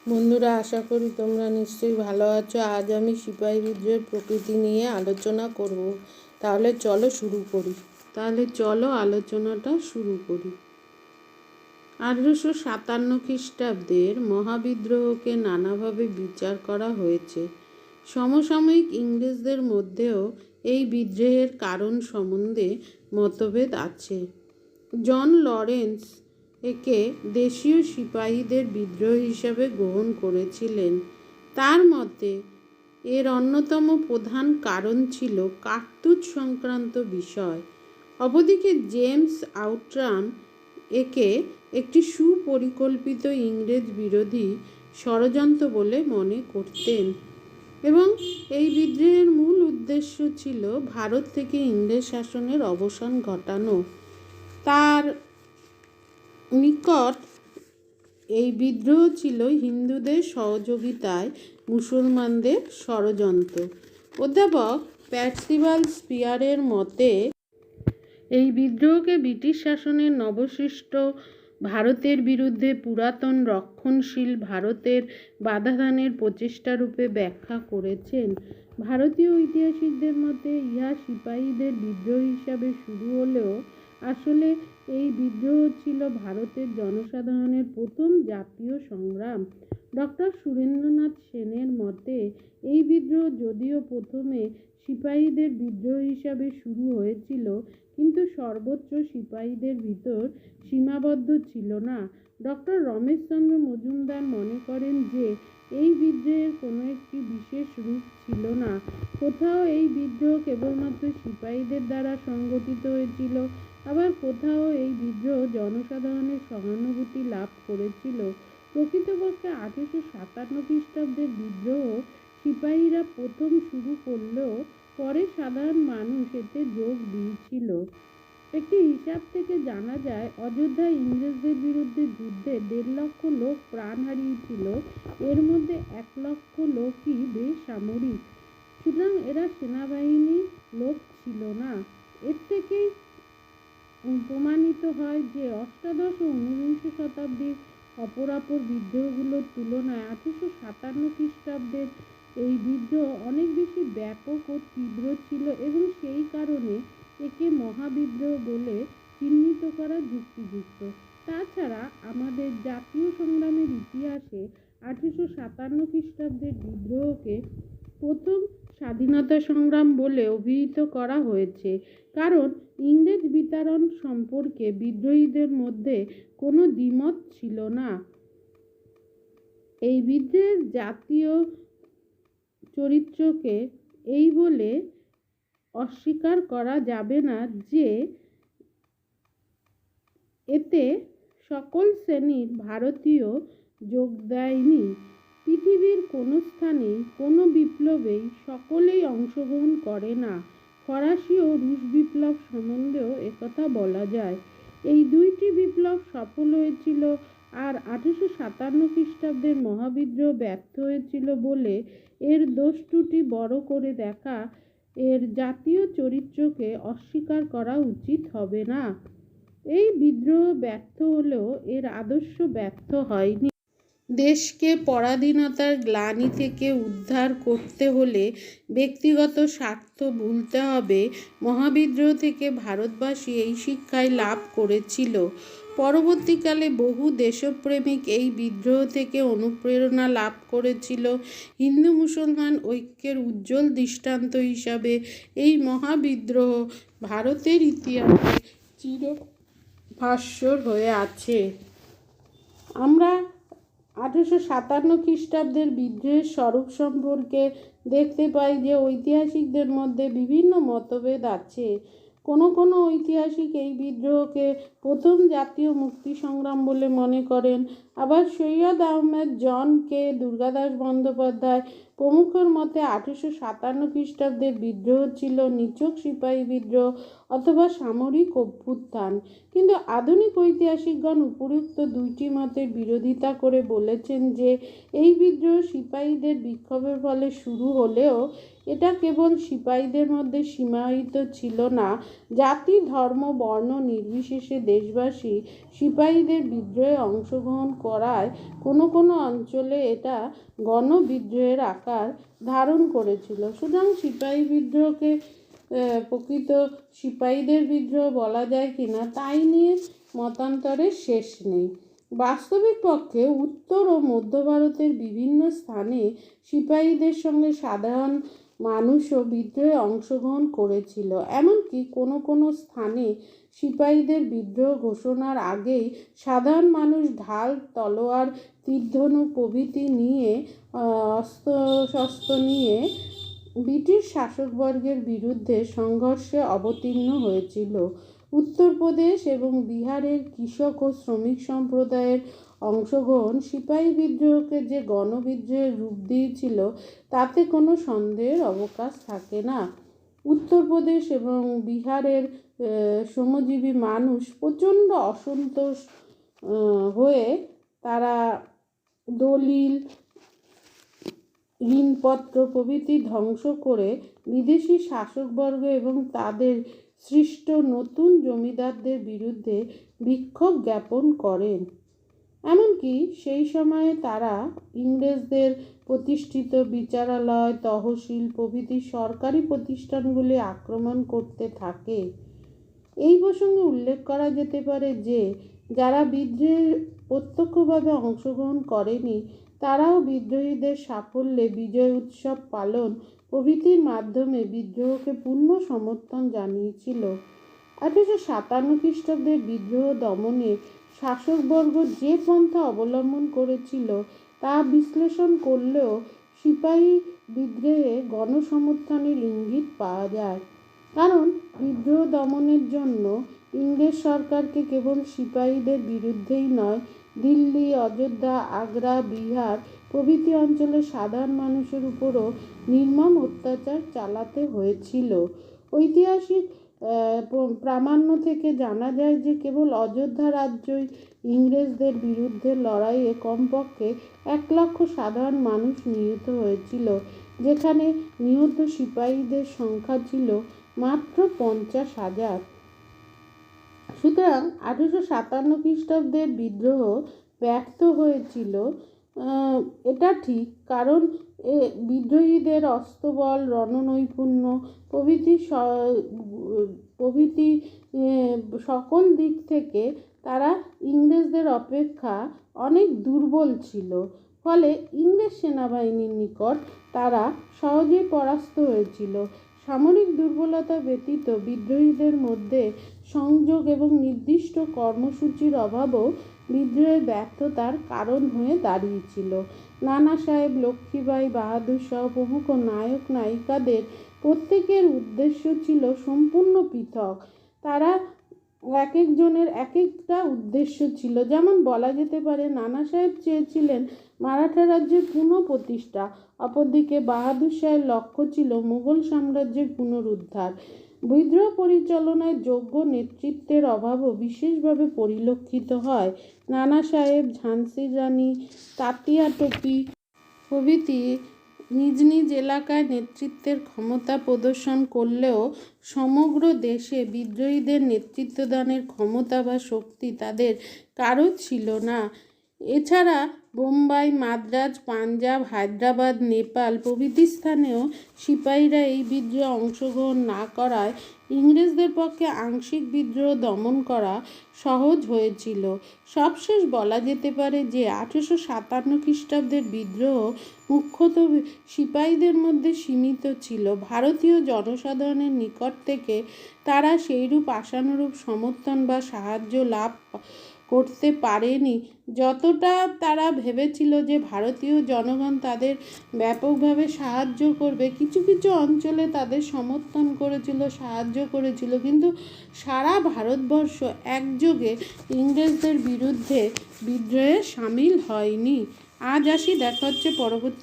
বন্ধুরা, আশা করি তোমরা নিশ্চয়ই ভালো আছো। আজ আমি সিপাহী বিদ্রোহের প্রকৃতি নিয়ে আলোচনা করব। চলো আলোচনাটা শুরু করি। 1857 খ্রিস্টাব্দের মহাবিদ্রোহকে নানাভাবে বিচার করা হয়েছে। সমসাময়িক ইংরেজদের মধ্যেও এই বিদ্রোহের কারণ সম্বন্ধে মতভেদ আছে। জন লরেন্স একে দেশীয় সিপাহীদের বিদ্রোহ হিসাবে গ্রহণ করেছিলেন। তার মতে এর অন্যতম প্রধান কারণ ছিল কার্তুজ সংক্রান্ত বিষয়। অপরদিকে জেমস আউটরাম একে একটি সুপরিকল্পিত ইংরেজ বিরোধী ষড়যন্ত্র বলে মনে করতেন এবং এই বিদ্রোহের মূল উদ্দেশ্য ছিল ভারত থেকে ইংরেজ শাসনের অবসান ঘটানো। তার নিকট এই বিদ্রোহ ছিল হিন্দুদের সহযোগিতায় মুসলমানদের ষড়যন্ত্র। অধ্যাপক পার্সিভাল স্পিয়ারের মতে এই বিদ্রোহকে ব্রিটিশ শাসনের নবসৃষ্ট ভারতের বিরুদ্ধে পুরাতন রক্ষণশীল ভারতের বাধাদানের প্রচেষ্টারূপে ব্যাখ্যা করেছেন। ভারতীয় ঐতিহাসিকদের মতে ইহা সিপাহীদের বিদ্রোহ হিসাবে শুরু হলেও আসলে এই বিদ্রোহ ছিল ভারতের জনসাধারণের প্রথম জাতীয় সংগ্রাম। ডক্টর সুরেন্দ্রনাথ সেনের মতে এই বিদ্রোহ যদিও প্রথমে সিপাহীদের বিদ্রোহ হিসাবে শুরু হয়েছিল, কিন্তু সর্বত্র সিপাহীদের ভিতর সীমাবদ্ধ ছিল না। ডক্টর রমেশচন্দ্র মজুমদার মনে করেন যে এই বিদ্রোহের কোনো একটি বিশেষ রূপ ছিল না। কোথাও এই বিদ্রোহ কেবলমাত্র সিপাহীদের দ্বারা সংগঠিত হয়েছিল, আবার কোথাও এই বিদ্রোহ জনসাধারণের সহানুভূতি লাভ করেছিল। প্রকৃতপক্ষে 1857 খ্রিস্টাব্দের বিদ্রোহ সিপাহীরা প্রথম শুরু করলেও পরে সাধারণ মানুষ এতে যোগ দিয়েছিল। একটি হিসাব থেকে জানা যায়, অযোধ্যায় ইংরেজদের বিরুদ্ধে যুদ্ধে 1.5 লক্ষ লোক প্রাণ হারিয়েছিল। এর মধ্যে 1 লক্ষ লোকই বেসামরিক, সুতরাং এরা সেনাবাহিনী লোক ছিল না। এর থেকেই প্রমাণিত হয় যে অষ্টাদশ ও ঊনবিংশ শতাব্দীর অপরাপর বিদ্রোহগুলোর তুলনায় 1857 খ্রিস্টাব্দের এই বিদ্রোহ অনেক বেশি ব্যাপক ও তীব্র ছিল এবং সেই কারণে একে মহাবিদ্রোহ বলে চিহ্নিত করা যুক্তিযুক্ত। তাছাড়া আমাদের জাতীয় সংগ্রামের ইতিহাসে 1857 খ্রিস্টাব্দের বিদ্রোহকে প্রথম স্বাধীনতা সংগ্রাম বলে অভিহিত করা হয়েছে, কারণ ইংরেজ বিতাড়ন সম্পর্কে বিদ্রোহীদের মধ্যে কোনো দ্বিমত ছিল না। এই বিদ্রোহের জাতীয় চরিত্রকে এই বলে অস্বীকার করা যাবে না যে এতে সকল শ্রেণীর ভারতীয় যোগ দেয়নি। পৃথিবীর কোনো স্থানেই কোনো বিপ্লবেই সকলেই অংশগ্রহণ করে না। ফরাসি ও রুশ বিপ্লব সম্বন্ধেও একথা বলা যায়। এই দুইটি বিপ্লব সফল হয়েছিল, আর 1857 খ্রিস্টাব্দের মহাবিদ্রোহ ব্যর্থ হয়েছিল বলে এর দোষ ত্রুটি বড় করে দেখা এর জাতীয় চরিত্রকে অস্বীকার করা উচিত হবে না। এই বিদ্রোহ ব্যর্থ হলেও এর আদর্শ ব্যর্থ হয়নি। দেশকে পরাধীনতার গ্লানি থেকে উদ্ধার করতে হলে ব্যক্তিগত স্বার্থ ভুলতে হবে। মহাবিদ্রোহ থেকে ভারতবাসী এই শিক্ষাই লাভ করেছিল। পরবর্তীকালে বহু দেশপ্রেমিক এই বিদ্রোহ থেকে অনুপ্রেরণা লাভ করেছিল। হিন্দু মুসলমান ঐক্যের উজ্জ্বল দৃষ্টান্ত হিসাবে এই মহাবিদ্রোহ ভারতের ইতিহাসে চিরভাস্বর হয়ে আছে। আমরা 1857 খ্রিস্টাব্দের বিদ্রোহের স্বরূপ সম্পর্কে দেখতে পাই যে ঐতিহাসিকদের মধ্যে বিভিন্ন মতভেদ আছে। কোনো ঐতিহাসিক এই বিদ্রোহকে প্রথম জাতীয় মুক্তি সংগ্রাম বলে মনে করেন, আবার সৈয়দ আহমেদ, জন কে, দুর্গাদাস বন্দ্যোপাধ্যায় প্রমুখের মতে 1857 খ্রিস্টাব্দের বিদ্রোহ ছিল নিছক সিপাহী বিদ্রোহ অথবা সামরিক অভ্যুত্থান। কিন্তু আধুনিক ঐতিহাসিকগণ উপরোক্ত দুইটি মতের বিরোধিতা করে বলেছেন যে এই বিদ্রোহ সিপাহীদের বিক্ষোভের ফলে শুরু হলেও এটা কেবল সিপাহীদের মধ্যে সীমায়িত ছিল না। জাতি, ধর্ম, বর্ণ নির্বিশেষে দেশবাসী সিপাহীদের বিদ্রোহে অংশগ্রহণ করায় কোনো কোনো অঞ্চলে এটা গণবিদ্রোহের আকার ধারণ করেছিল। সুতরাং সিপাহী বিদ্রোহকে প্রকৃত সিপাহীদের বিদ্রোহ বলা যায় কিনা তাই নিয়ে মতান্তরের শেষ নেই। বাস্তবিক পক্ষে উত্তর ও মধ্য ভারতের বিভিন্ন স্থানে সিপাহীদের সঙ্গে সাধারণ মানুষও বিদ্রোহে অংশগ্রহণ করেছিল। এমনকি কোনো কোনো স্থানে সিপাহীদের বিদ্রোহ ঘোষণার আগেই সাধারণ মানুষ ঢাল, তলোয়ার, তীরধনুক প্রভৃতি নিয়ে অস্ত্রশস্ত্র নিয়ে ব্রিটিশ শাসকবর্গের বিরুদ্ধে সংঘর্ষে অবতীর্ণ হয়েছিল। উত্তরপ্রদেশ এবং বিহারের কৃষক ও শ্রমিক সম্প্রদায়ের অংশগ্রহণ সিপাহী বিদ্রোহকে যে গণবিদ্রোহের রূপ দিয়েছিল তাতে কোনো সন্দেহের অবকাশ থাকে না। উত্তরপ্রদেশ এবং বিহারের শ্রমজীবী মানুষ প্রচণ্ড অসন্তোষ হয়ে তারা দলিল, ঋণপত্র প্রভৃতি ধ্বংস করে বিদেশি শাসকবর্গ এবং তাদের সৃষ্ট নতুন জমিদারদের বিরুদ্ধে বিক্ষোভ জ্ঞাপন করেন। এমনকি সেই সময়ে তারা ইংরেজদের প্রতিষ্ঠিত বিচারালয়, তহসিল প্রভৃতি সরকারি প্রতিষ্ঠানগুলি আক্রমণ করতে থাকে। এই প্রসঙ্গে উল্লেখ করা যেতে পারে যে যারা বিদ্রোহে প্রত্যক্ষভাবে অংশগ্রহণ করেনি তারাও বিদ্রোহীদের সাফল্যে বিজয় উৎসব পালন প্রভৃতির মাধ্যমে বিদ্রোহকে পূর্ণ সমর্থন জানিয়েছিল। 1857 খ্রিস্টাব্দের বিদ্রোহ দমনে শাসকবর্গ যে পন্থা অবলম্বন করেছিল তা বিশ্লেষণ করলেও সিপাহী বিদ্রোহে গণসমর্থনের ইঙ্গিত পাওয়া যায়। কারণ বিদ্রোহ দমনের জন্য ইংরেজ সরকারকে কেবল সিপাহীদের বিরুদ্ধেই নয়, দিল্লি, অযোধ্যা, আগ্রা, বিহার প্রভৃতি অঞ্চলের সাধারণ মানুষের উপরও নির্মম অত্যাচার চালাতে হয়েছিল। ঐতিহাসিক প্রামাণ্য থেকে জানা যায় যে কেবল অযোধ্যা রাজ্যই ইংরেজদের বিরুদ্ধে লড়াইয়ে কমপক্ষে 1 লক্ষ সাধারণ মানুষ নিহত হয়েছিল, যেখানে নিহত সিপাহীদের সংখ্যা ছিল মাত্র 50,000। সুতরাং 1857 খ্রিস্টাব্দের বিদ্রোহ ব্যর্থ হয়েছিল এটা ঠিক, কারণ বিদ্রোহীদের অস্ত্রবল, রণনৈপুণ্য প্রভৃতি সকল দিক থেকে তারা ইংরেজদের অপেক্ষা অনেক দুর্বল ছিল। ফলে ইংরেজ সেনাবাহিনীর নিকট তারা সহজেই পরাস্ত হয়েছিল। সামরিক দুর্বলতা ব্যতীত বিদ্রোহীদের মধ্যে সংযোগ এবং নির্দিষ্ট কর্মসূচির অভাবও বিদ্রোহের ব্যর্থতার কারণ হয়ে দাঁড়িয়েছিল। নানা সাহেব, লক্ষ্মীবাঈ, বাহাদুর সহ প্রমুখ নায়ক নায়িকাদের প্রত্যেকের উদ্দেশ্য ছিল সম্পূর্ণ পৃথক। তারা এক একজনের এক একটা উদ্দেশ্য ছিল। যেমন বলা যেতে পারে, নানা সাহেব চেয়েছিলেন মারাঠা রাজ্যের পুনঃপ্রতিষ্ঠা, অপরদিকে বাহাদুর শাহের লক্ষ্য ছিল মুঘল সাম্রাজ্যের পুনরুদ্ধার। বিদ্রোহ পরিচালনায় যোগ্য নেতৃত্বের অভাবও বিশেষভাবে পরিলক্ষিত হয়। নানা সাহেব, ঝাঁসির রানী, তাতিয়া টোপি প্রভৃতি নিজ নিজ এলাকায় নেতৃত্বের ক্ষমতা প্রদর্শন করলেও সমগ্র দেশে বিদ্রোহীদের নেতৃত্বদানের ক্ষমতা বা শক্তি তাদের কারো ছিল না। এছাড়া বোম্বাই, মাদ্রাজ, পাঞ্জাব, হায়দ্রাবাদ, নেপাল প্রভৃতি স্থানেও সিপাহীরা এই বিদ্রোহে অংশগ্রহণ না করায় ইংরেজদের পক্ষে আংশিক বিদ্রোহ দমন করা সহজ হয়েছিল। সবশেষ বলা যেতে পারে যে 1857 খ্রিস্টাব্দের বিদ্রোহ মুখ্যত সিপাহীদের মধ্যে সীমিত ছিল। ভারতীয় জনসাধারণের নিকট থেকে তারা সেইরূপ আশানুরূপ সমর্থন বা সাহায্য লাভ করতে পারেনি যতটা তারা ভেবেছিল যে ভারতীয় জনগণ তাদের ব্যাপকভাবে সাহায্য করবে। কিছু কিছু অঞ্চলে তাদের সমর্থন করেছিল, সাহায্য করেছিল, কিন্তু সারা ভারতবর্ষ একযোগে ইংরেজদের বিরুদ্ধে বিদ্রোহে সামিল হয়নি। আজ আসি, দেখা হচ্ছে পরবর্তী